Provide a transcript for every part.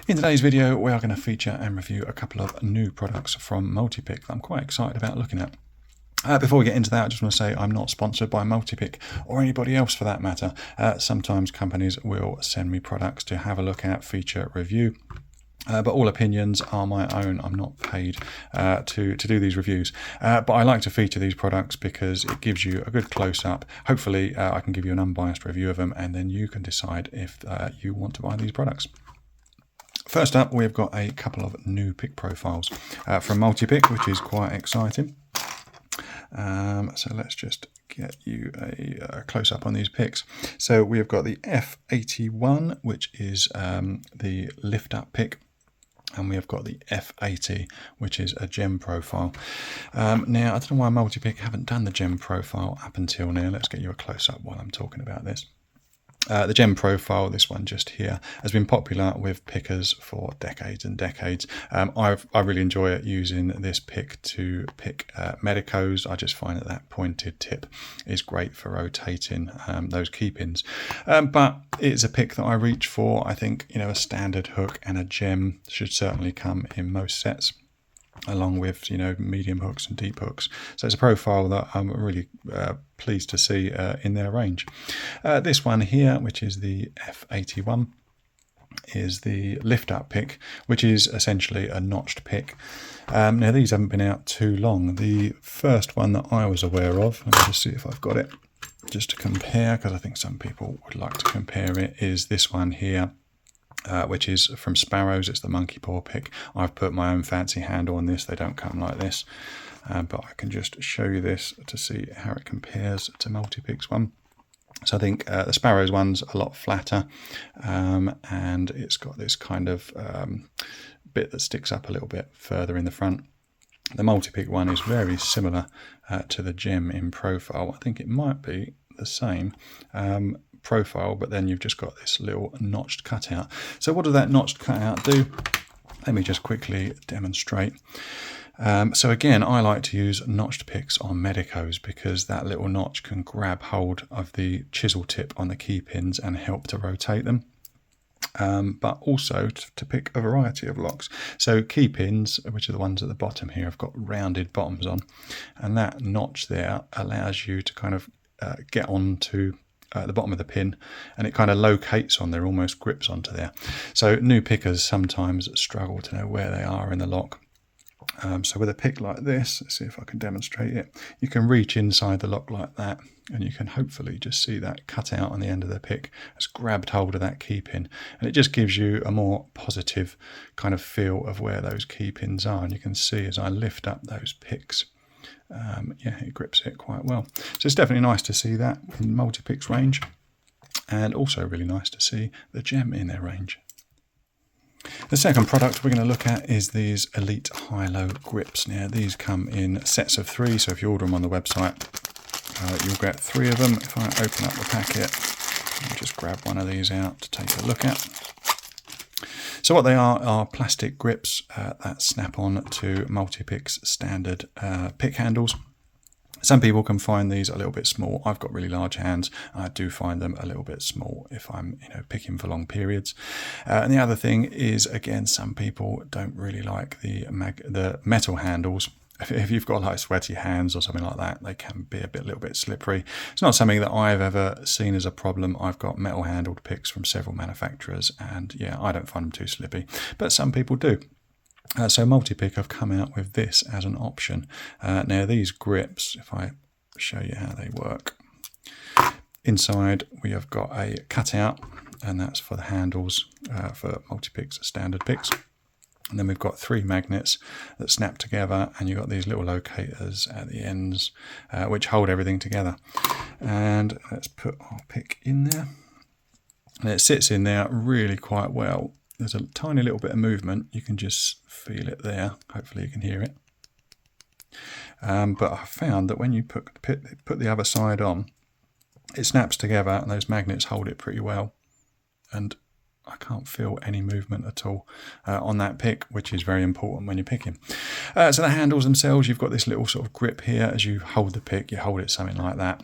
In today's video, we are going to feature and review a couple of new products from Multipick that I'm quite excited about looking at. Before we get into that, I just want to say I'm not sponsored by Multipick or anybody else for that matter. Sometimes companies will send me products to have a look at, feature, review. But all opinions are my own. I'm not paid to do these reviews. But I like to feature these products because it gives you a good close-up. Hopefully, I can give you an unbiased review of them, and then you can decide if you want to buy these products. First up, we've got a couple of new pick profiles from Multipick, which is quite exciting. So let's just get you a close-up on these picks. So we've got the F81, which is the lift-up pick. And we have got the F80, which is a gem profile. Now, I don't know why Multipick haven't done the gem profile up until now. Let's get you a close-up while I'm talking about this. The gem profile, this one just here, has been popular with pickers for decades and decades. I really enjoy it using this pick to pick medicos. I just find that pointed tip is great for rotating those key pins. But it's a pick that I reach for. I think, a standard hook and a gem should certainly come in most sets, along with medium hooks and deep hooks. So it's a profile that I'm really pleased to see in their range. This one here, which is the F81, is the lift up pick, which is essentially a notched pick. Now these haven't been out too long. The first one that I was aware of, let me just see if I've got it just to compare, because I think some people would like to compare it, is this one here. Which is from Sparrows. It's the monkey paw pick. I've put my own fancy handle on this. They don't come like this, but I can just show you this to see how it compares to Multipick's one. So I think the Sparrows one's a lot flatter, and it's got this kind of bit that sticks up a little bit further in the front. The Multipick one is very similar to the gem in profile. I think it might be the same profile, but then you've just got this little notched cutout. So what does that notched cutout do? Let me just quickly demonstrate. So again, I like to use notched picks on medicos because that little notch can grab hold of the chisel tip on the key pins and help to rotate them. But also to pick a variety of locks. So key pins, which are the ones at the bottom here, have got rounded bottoms on, and that notch there allows you to kind of get onto the bottom of the pin, and it kind of locates on there, almost grips onto there. So new pickers sometimes struggle to know where they are in the lock. So with a pick like this, let's see if I can demonstrate it, you can reach inside the lock like that, and you can hopefully just see that cut out on the end of the pick has grabbed hold of that key pin, and it just gives you a more positive kind of feel of where those key pins are. And you can see as I lift up those picks, it grips it quite well. So it's definitely nice to see that in Multipick's range, and also really nice to see the gem in their range. The second product we're going to look at is these Elite HILO Grips. Now these come in sets of 3, so if you order them on the website, you'll get 3 of them. If I open up the packet, I'll just grab one of these out to take a look at. So what they are plastic grips that snap on to Multipick's standard pick handles. Some people can find these a little bit small. I've got really large hands. I do find them a little bit small if I'm picking for long periods. And the other thing is, again, some people don't really like the metal handles. If you've got like sweaty hands or something like that, they can be a little bit slippery. It's not something that I've ever seen as a problem. I've got metal handled picks from several manufacturers, and yeah, I don't find them too slippy, but some people do. So Multipick have come out with this as an option. Now these grips, if I show you how they work, inside we have got a cutout, and that's for the handles for Multipick's standard picks. And then we've got 3 magnets that snap together, and you've got these little locators at the ends which hold everything together. And let's put our pick in there. And it sits in there really quite well. There's a tiny little bit of movement. You can just feel it there. Hopefully you can hear it. But I found that when you put the other side on, it snaps together and those magnets hold it pretty well. And I can't feel any movement at all on that pick, which is very important when you're picking. So the handles themselves, you've got this little sort of grip here. As you hold the pick, you hold it something like that.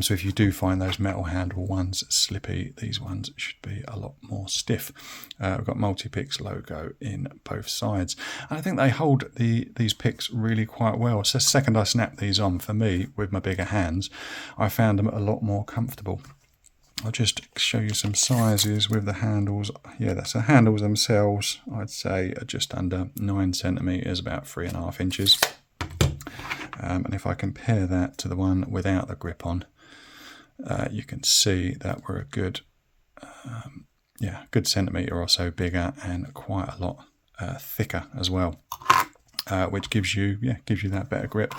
So if you do find those metal handle ones slippy, these ones should be a lot more stiff. We've got Multipick's logo in both sides. And I think they hold these picks really quite well. It's the second I snapped these on, for me, with my bigger hands, I found them a lot more comfortable. I'll just show you some sizes with the handles. Yeah, that's the handles themselves, I'd say, are just under 9 centimeters, about 3.5 inches. And if I compare that to the one without the grip on, you can see that we're a good, good centimetre or so bigger and quite a lot thicker as well, which gives you that better grip.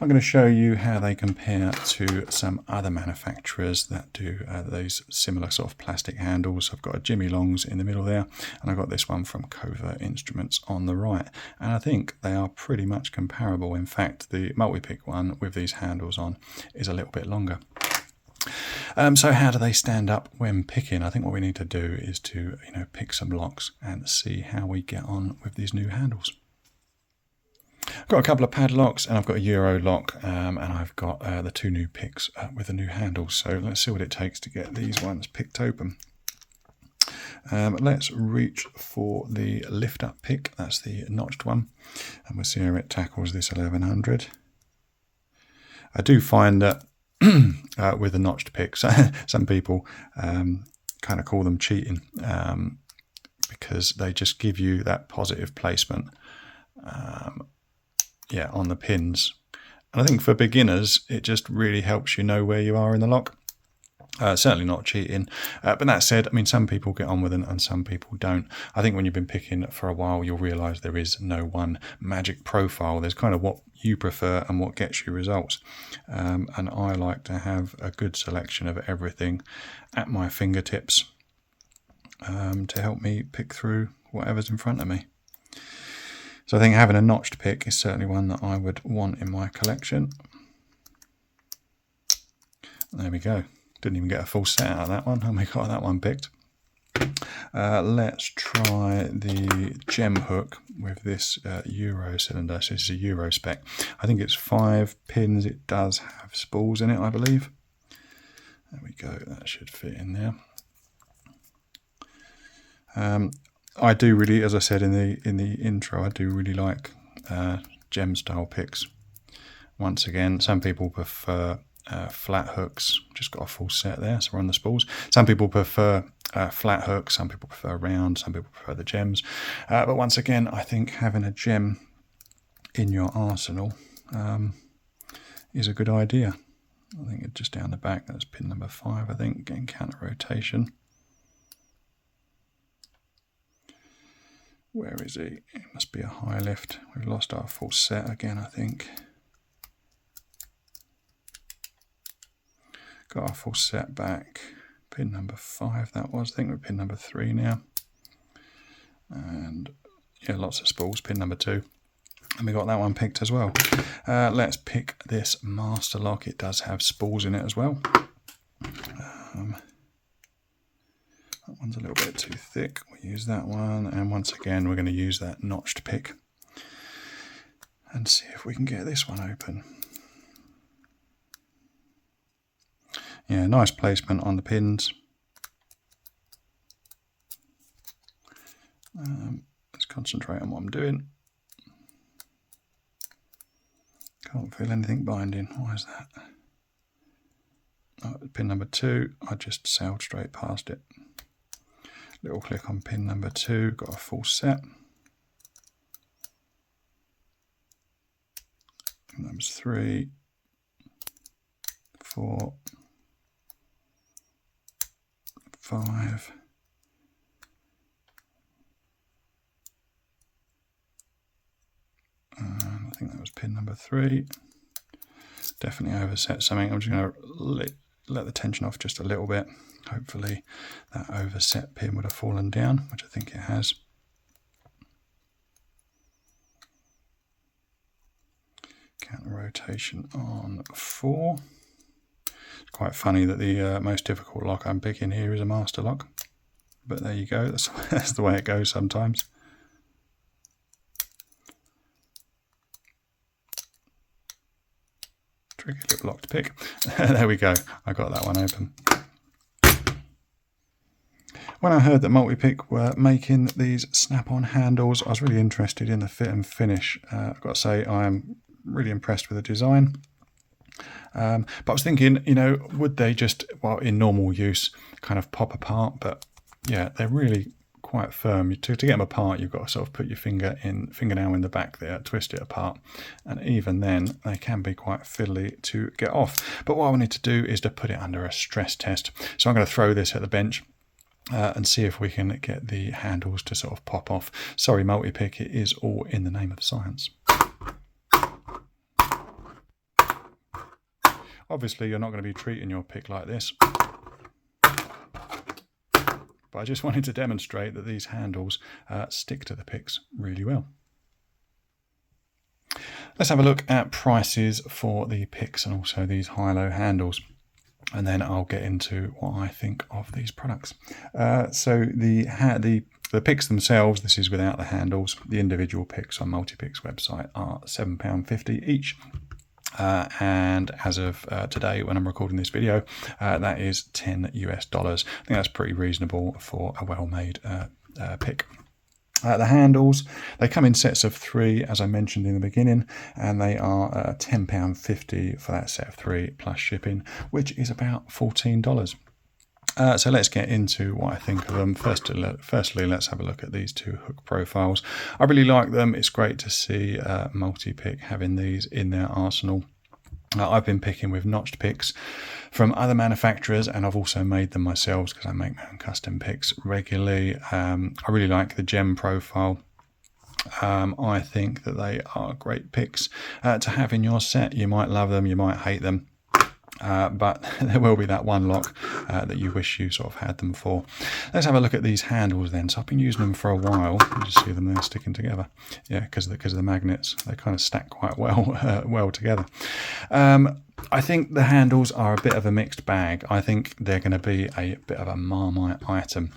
I'm going to show you how they compare to some other manufacturers that do those similar sort of plastic handles. I've got a Jimmy Longs in the middle there, and I've got this one from Covert Instruments on the right, and I think they are pretty much comparable. In fact, the Multipick one with these handles on is a little bit longer. So how do they stand up when picking? I think what we need to do is to pick some locks and see how we get on with these new handles. I've got a couple of padlocks, and I've got a Euro lock, and I've got the 2 new picks with the new handles. So let's see what it takes to get these ones picked open. Let's reach for the lift up pick. That's the notched one, and we'll see how it tackles this 1100. I do find that with the notched picks, some people kind of call them cheating, because they just give you that positive placement on the pins. And I think for beginners, it just really helps you know where you are in the lock. Certainly not cheating, but that said, I mean, some people get on with it and some people don't. I think when you've been picking for a while, you'll realise there is no one magic profile. There's kind of what you prefer and what gets you results. And I like to have a good selection of everything at my fingertips to help me pick through whatever's in front of me. So I think having a notched pick is certainly one that I would want in my collection. There we go. Didn't even get a full set out of that one, and we got that one picked. Let's try the gem hook with this Euro cylinder. So this is a Euro spec. I think it's 5 pins. It does have spools in it, I believe. There we go. That should fit in there. I do really, as I said in the intro, I do really like gem style picks. Once again, some people prefer flat hooks. Just got a full set there, so we're on the spools. Some people prefer flat hooks, some people prefer round, some people prefer the gems. But once again, I think having a gem in your arsenal is a good idea. I think it's just down the back, that's pin number 5, I think, getting counter rotation. Where is he? It must be a high lift. We've lost our full set again, I think. Got our full set back. Pin number 5 that was. I think we're pin number 3 now. And yeah, lots of spools. Pin number 2. And we got that one picked as well. Let's pick this master lock. It does have spools in it as well. That one's a little bit too thick. We'll use that one. And once again, we're going to use that notched pick and see if we can get this one open. Yeah, nice placement on the pins. Let's concentrate on what I'm doing. Can't feel anything binding. Why is that? Oh, pin number 2, I just sailed straight past it. Little click on pin number 2, got a full set. And that was 3, 4, 5, and I think that was pin number 3. Definitely overset something. I'm just going to let the tension off just a little bit. Hopefully that overset pin would have fallen down, which I think it has. Counter rotation on 4. It's quite funny that the most difficult lock I'm picking here is a master lock, but there you go. That's the way it goes sometimes. tricky lip locked pick. There we go. I got that one open. When I heard that Multipick were making these snap-on handles, I was really interested in the fit and finish. I've got to say I am really impressed with the design. But I was thinking, you know, would they just, well, in normal use, kind of pop apart? But yeah, they're really quite firm. To get them apart, you've got to sort of put your fingernail in the back there, twist it apart, and even then they can be quite fiddly to get off. But what I wanted to do is to put it under a stress test. So I'm going to throw this at the bench and see if we can get the handles to sort of pop off. Sorry, Multipick, it is all in the name of science. Obviously, you're not going to be treating your pick like this, but I just wanted to demonstrate that these handles stick to the picks really well. Let's have a look at prices for the picks and also these HILO handles, and then I'll get into what I think of these products. So the picks themselves, this is without the handles, the individual picks on Multipick's website are £7.50 each. And as of today, when I'm recording this video, that is $10 US. I think that's pretty reasonable for a well-made pick. The handles, they come in sets of 3, as I mentioned in the beginning, and they are £10.50 for that set of 3 plus shipping, which is about $14. So let's get into what I think of them. Firstly, let's have a look at these two hook profiles. I really like them. It's great to see Multipick having these in their arsenal. I've been picking with notched picks from other manufacturers, and I've also made them myself because I make my own custom picks regularly. I really like the gem profile. I think that they are great picks to have in your set. You might love them, you might hate them. But there will be that one lock that you wish you sort of had them for. Let's have a look at these handles then. So I've been using them for a while. You just see them there sticking together. Yeah, because of the magnets, they kind of stack quite well together. I think the handles are a bit of a mixed bag. I think they're going to be a bit of a Marmite item.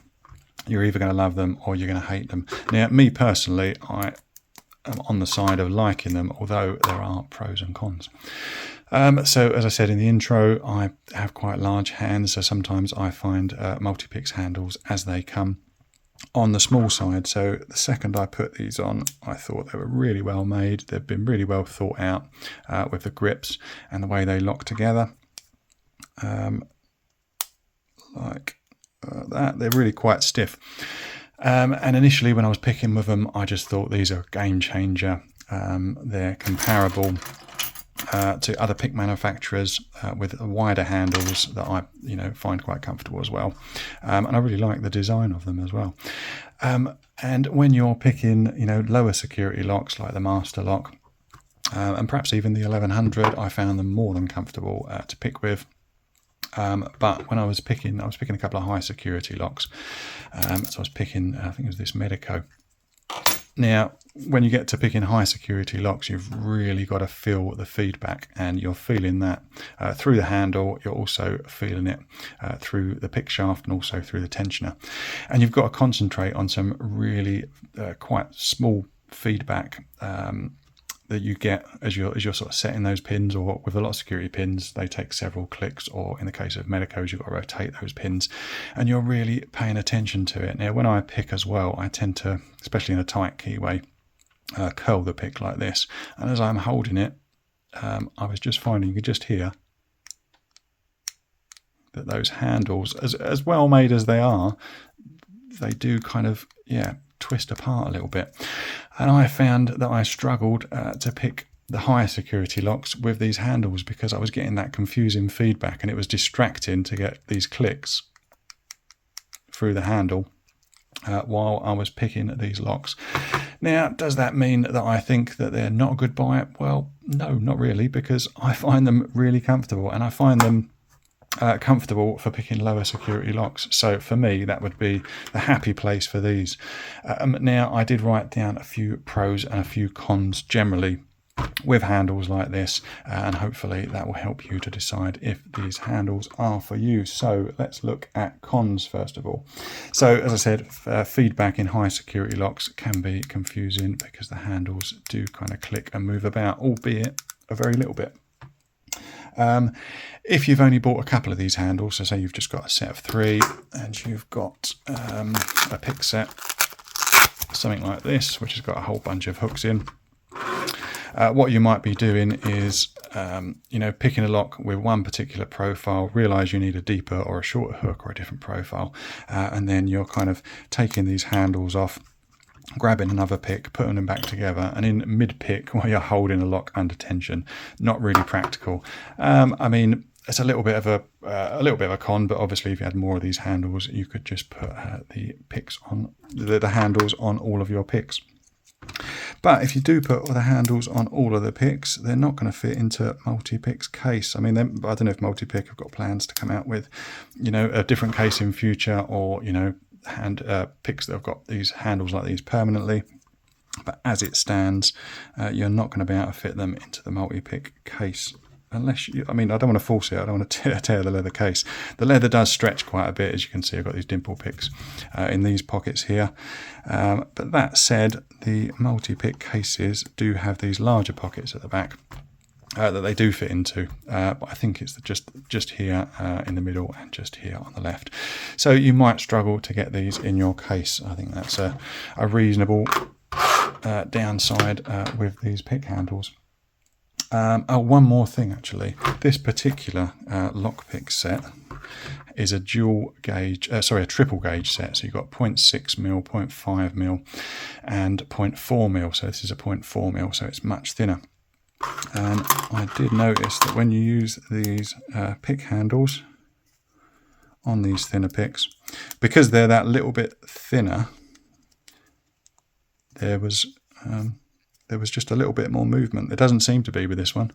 You're either going to love them or you're going to hate them. Now, me personally, I am on the side of liking them, although there are pros and cons. So as I said in the intro, I have quite large hands, so sometimes I find Multipick's handles as they come on the small side. So the second I put these on, I thought they were really well made. They've been really well thought out with the grips and the way they lock together. Like that, they're really quite stiff. And initially when I was picking with them, I just thought these are a game changer. They're comparable to other pick manufacturers with wider handles that I find quite comfortable as well, and I really like the design of them as well. And when you're picking lower security locks like the Master Lock and perhaps even the 1100, I found them more than comfortable to pick with. But when I was picking a couple of high security locks. So I was picking, I think it was this Medico. Now, when you get to picking high security locks, you've really got to feel the feedback, and you're feeling that through the handle. You're also feeling it through the pick shaft and also through the tensioner. And you've got to concentrate on some really quite small feedback that you get as you're sort of setting those pins, or with a lot of security pins, they take several clicks, or in the case of Medicos, you've got to rotate those pins, and you're really paying attention to it. Now, when I pick as well, I tend to, especially in a tight keyway, curl the pick like this, and as I'm holding it, I was just finding you could just hear that those handles, as well made as they are, they do kind of, twist apart a little bit. And I found that I struggled to pick the higher security locks with these handles because I was getting that confusing feedback, and it was distracting to get these clicks through the handle while I was picking these locks. Now, does that mean that I think that they're not a good buy? Well, no, not really, because I find them really comfortable, and I find them comfortable for picking lower security locks. So for me, that would be the happy place for these. Now, I did write down a few pros and a few cons generally with handles like this, and hopefully that will help you to decide if these handles are for you. So let's look at cons first of all. So as I said, feedback in high security locks can be confusing because the handles do kind of click and move about, albeit a very little bit. If you've only bought a couple of these handles, so say you've just got a set of 3 and you've got a pick set, something like this, which has got a whole bunch of hooks in, what you might be doing is picking a lock with one particular profile, realize you need a deeper or a shorter hook or a different profile, and then you're kind of taking these handles off, grabbing another pick, putting them back together, and in mid-pick while you're holding a lock under tension. Not really practical. I mean, it's a little bit of a con, but obviously if you had more of these handles, you could just put the picks on the handles on all of your picks. But if you do put the handles on all of the picks, they're not going to fit into Multipick's case. I mean, I don't know if Multipick have got plans to come out with, a different case in future, or hand picks that have got these handles like these permanently. But as it stands, you're not going to be able to fit them into the Multipick case. Unless I don't want to force it. I don't want to tear the leather case. The leather does stretch quite a bit, as you can see. I've got these dimple picks in these pockets here. But that said, the Multipick cases do have these larger pockets at the back that they do fit into. But I think it's just here in the middle and just here on the left. So you might struggle to get these in your case. I think that's a reasonable downside with these pick handles. One more thing actually. This particular lockpick set is a a triple gauge set. So you've got 0.6mm, 0.5mm and 0.4mm. So this is a 0.4mm, so it's much thinner. And I did notice that when you use these pick handles on these thinner picks, because they're that little bit thinner, there was just a little bit more movement. There doesn't seem to be with this one.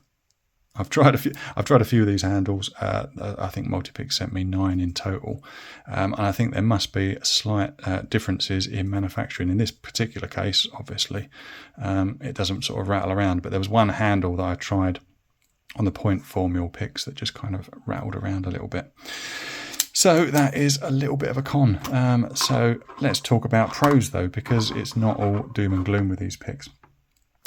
I've tried a few of these handles. I think Multipick sent me 9 in total, and I think there must be slight differences in manufacturing. In this particular case, obviously, it doesn't sort of rattle around. But there was one handle that I tried on the 0.4mm picks that just kind of rattled around a little bit. So that is a little bit of a con. So let's talk about pros though, because it's not all doom and gloom with these picks.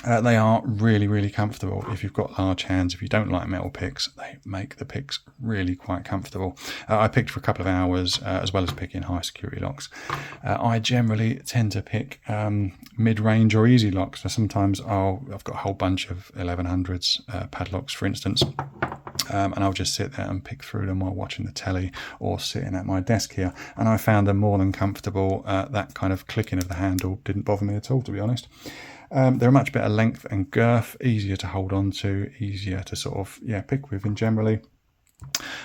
They are really, really comfortable. If you've got large hands, if you don't like metal picks, they make the picks really quite comfortable. I picked for a couple of hours, as well as picking high security locks. I generally tend to pick mid-range or easy locks. So sometimes I've got a whole bunch of 1100s padlocks, for instance. And I'll just sit there and pick through them while watching the telly or sitting at my desk here. And I found them more than comfortable. That kind of clicking of the handle didn't bother me at all, to be honest. They're a much better length and girth, easier to hold on to, easier to sort of pick with in generally.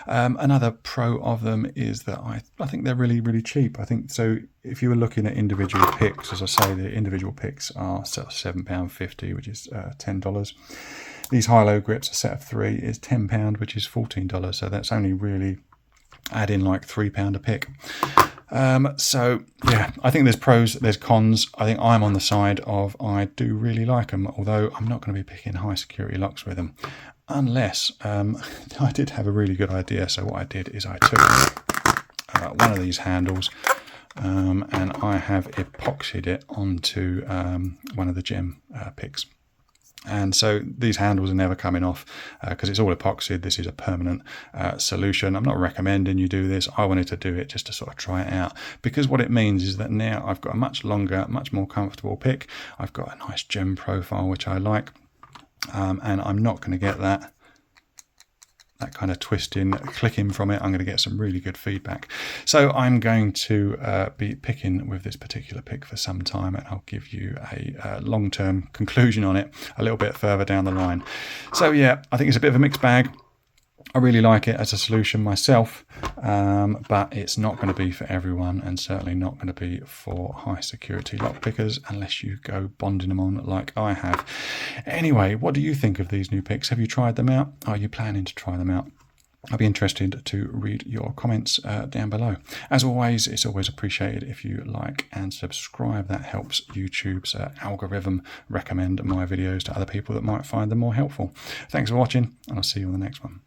Another pro of them is that I think they're really, really cheap. I think so. If you were looking at individual picks, as I say, the individual picks are sort of £7.50, which is $10. These HILO grips, a set of 3, is £10, which is $14. So that's only really adding like £3 a pick. So yeah, I think there's pros, there's cons. I think I'm on the side of I do really like them, although I'm not going to be picking high security locks with them, unless I did have a really good idea. So what I did is I took one of these handles and I have epoxied it onto one of the gem picks. And so these handles are never coming off because it's all epoxied. This is a permanent solution. I'm not recommending you do this. I wanted to do it just to sort of try it out, because what it means is that now I've got a much longer, much more comfortable pick. I've got a nice gem profile, which I like, and I'm not going to get that kind of twisting, clicking from it. I'm going to get some really good feedback. So I'm going to be picking with this particular pick for some time, and I'll give you a long-term conclusion on it a little bit further down the line. So yeah, I think it's a bit of a mixed bag. I really like it as a solution myself, but it's not going to be for everyone, and certainly not going to be for high security lock pickers unless you go bonding them on like I have. Anyway, what do you think of these new picks? Have you tried them out? Are you planning to try them out? I'll be interested to read your comments down below. As always, it's always appreciated if you like and subscribe. That helps YouTube's algorithm recommend my videos to other people that might find them more helpful. Thanks for watching, and I'll see you on the next one.